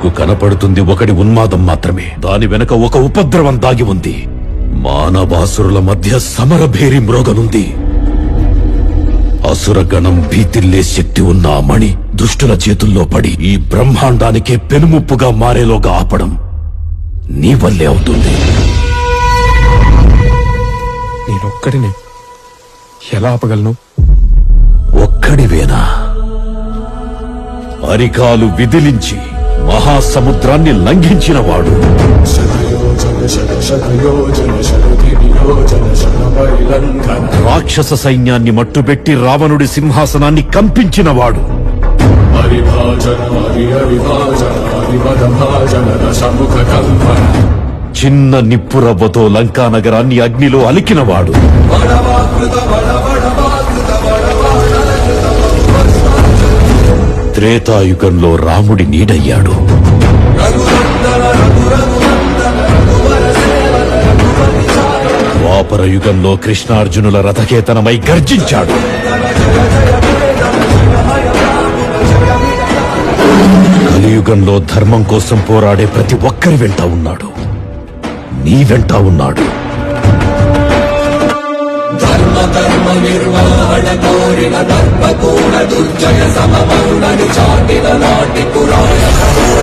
నీకు కనపడుతుంది ఒకటి ఉన్మాదం మాత్రమే. దాని వెనక ఒక ఉపద్రవం దాగి ఉంది. మానవాసురుల మధ్య సమరభేరి మ్రోగనుంది. అసురగణం భీతిల్లే శక్తి ఉన్న ఆ మణి దుష్టుల చేతుల్లో పడి ఈ బ్రహ్మాండానికే పెనుముప్పుగా మారేలోగా ఆపడం నీ వల్లే అవుతుంది. నేనొక్కడిని ఎలా ఆపగలను? ఒక్కడివేనా? అరికాలు విదిలించి మహాసముద్రాన్ని లంఘించినవాడు, రాక్షస సైన్యాన్ని మట్టుబెట్టి రావణుడి సింహాసనాన్ని కంపించినవాడు, చిన్న నిప్పురవ్వతో లంకా నగరాన్ని అగ్నిలో అలికినవాడు, త్రేతాయుగంలో రాముడి నీడయ్యాడు, ద్వాపర యుగంలో కృష్ణార్జునుల రథకేతనమై గర్జించాడు, కలియుగంలో ధర్మం కోసం పోరాడే ప్రతి ఒక్కరి వెంట ఉన్నాడు. నీ వెంట ఉన్నాడు. ధర్మ నిర్వహణ కోరిన ధర్మపూర్ణ దుర్జయ సమమరుణని చాటిన నాటి పురాణ